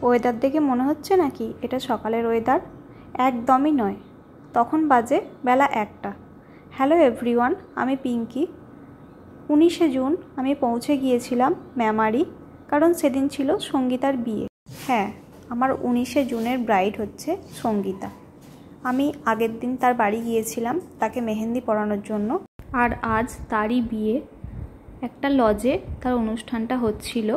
Weather দেখে মনে হচ্ছে নাকি এটা সকালের ওয়েদার? একদমই নয়। তখন বাজে বেলা 1টা। হ্যালো এভরিওয়ান, আমি পিঙ্কি। 19শে জুন আমি পৌঁছে গিয়েছিলাম মেমারি, কারণ সেদিন ছিল সঙ্গীতার বিয়ে। হ্যাঁ, আমার 19শে জুনের ব্রাইড হচ্ছে সঙ্গীতা। আমি আগের দিন তার বাড়ি গিয়েছিলাম তাকে মেহেন্দি পরানোর জন্য, আর আজ তারই বিয়ে। একটা লজে তার অনুষ্ঠানটা হচ্ছিল।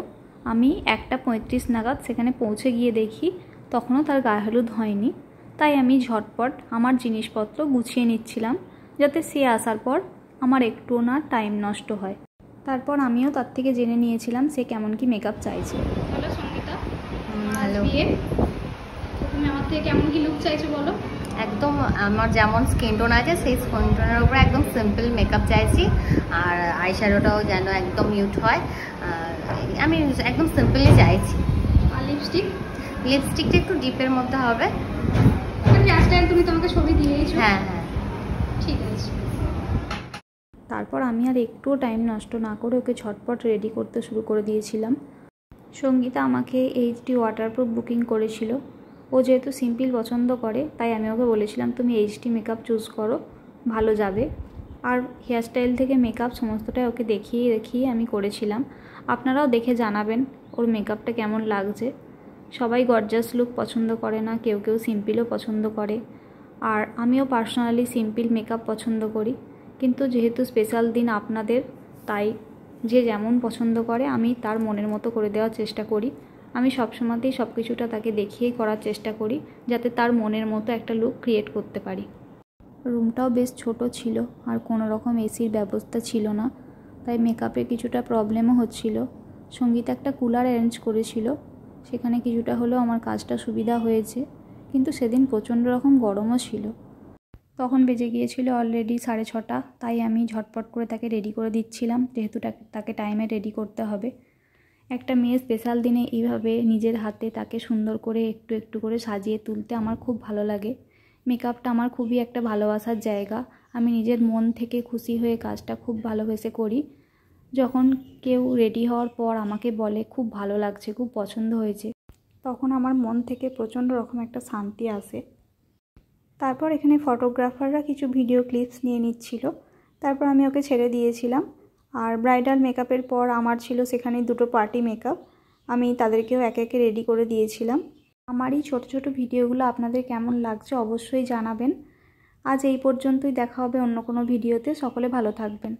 আমি 1:35 নাগাদ সেখানে পৌঁছে গিয়ে দেখি তখনও তার গায়ে হলুদ হয়নি। তাই আমি ঝটপট আমার জিনিসপত্র গুছিয়ে নিচ্ছিলাম, যাতে সে আসার পর আমার একটুও না টাইম নষ্ট হয়। তারপর আমিও তার থেকে জেনে নিয়েছিলাম সে কেমন কি মেকআপ চাইছে। Hello Sangeeta, hello. বিয়ে তুমি আমার থেকে কেমন কি লুক চাইছো বলো? একদম আমার যেমন স্কিন টোন আছে সেই স্কিন টোনের উপরে একদম সিম্পল মেকআপ চাইছি, আর আইশ্যাডোটাও যেন একদম মিউট হয়। আমি একদম সিম্পলই চাইছি। আর লিপস্টিকটা একটু ডিপের মধ্যে হবে। হেয়ারস্টাইল তুমি তোমাকে ছবি দিয়েছো? হ্যাঁ, ঠিক আছে। তারপর আমি আর একটুও টাইম নষ্ট না করে ওকে ঝটপট রেডি করতে শুরু করে দিয়েছিলাম। সঙ্গীতা আমাকে এইচডি ওয়াটারপ্রুফ বুকিং করেছিল। ও যেহেতু সিম্পল পছন্দ করে, তাই আমি ওকে বলেছিলাম তুমি এইচডি মেকআপ চুজ করো, ভালো যাবে। আর হেয়ারস্টাইল থেকে মেকআপ সমস্তটাই ওকে দেখিয়ে আমি করেছিলাম। আপনারাও দেখে জানাবেন ওর মেকআপটা কেমন লাগছে। সবাই গর্জাস লুক পছন্দ করে না, কেউ কেউ সিম্পলও পছন্দ করে। আর আমিও পার্সোনালি সিম্পল মেকআপ পছন্দ করি, কিন্তু যেহেতু স্পেশাল দিন আপনাদের, তাই যে যেমন পছন্দ করে আমি তার মনের মতো করে দেওয়ার চেষ্টা করি। আমি সবসময়তেই সব কিছুটা তাকে দেখিয়েই করার চেষ্টা করি, যাতে তার মনের মতো একটা লুক ক্রিয়েট করতে পারি। রুমটাও বেশ ছোট ছিল, আর কোনো রকম এসির ব্যবস্থা ছিল না, তাই মেকআপে কিছুটা প্রবলেমও হচ্ছিল। সঙ্গীত একটা কুলার অ্যারেঞ্জ করেছিল, সেখানে কিছুটা হলেও আমার কাজটা সুবিধা হয়েছে, কিন্তু সেদিন প্রচণ্ড রকম গরমও ছিল। তখন বেজে গিয়েছিল অলরেডি 6:30, তাই আমি ঝটপট করে তাকে রেডি করে দিচ্ছিলাম, যেহেতু তাকে টাইমে রেডি করতে হবে। একটা মেয়ে স্পেশাল দিনে এইভাবে নিজের হাতে তাকে সুন্দর করে একটু একটু করে সাজিয়ে তুলতে আমার খুব ভালো লাগে। মেকআপটা আমার খুবই একটা ভালোবাসার জায়গা। আমি নিজের মন থেকে খুশি হয়ে কাজটা খুব ভালোবেসে করি। যখন কেউ রেডি হওয়ার পর আমাকে বলে খুব ভালো লাগছে, খুব পছন্দ হয়েছে, তখন আমার মন থেকে প্রচণ্ড রকম একটা শান্তি আসে। তারপর এখানে ফটোগ্রাফাররা কিছু ভিডিও ক্লিপস নিয়ে নিচ্ছিল। তারপর আমি ওকে ছেড়ে দিয়েছিলাম। আর ব্রাইডাল মেকআপের পর আমার ছিল সেখানে 2টো পার্টি মেকআপ। আমি তাদেরকেও একে একে রেডি করে দিয়েছিলাম। আমার এই ছোটো ছোটো ভিডিওগুলো আপনাদের কেমন লাগছে অবশ্যই জানাবেন। আজ এই পর্যন্তই, দেখা হবে অন্য কোনো ভিডিওতে। সকলে ভালো থাকবেন।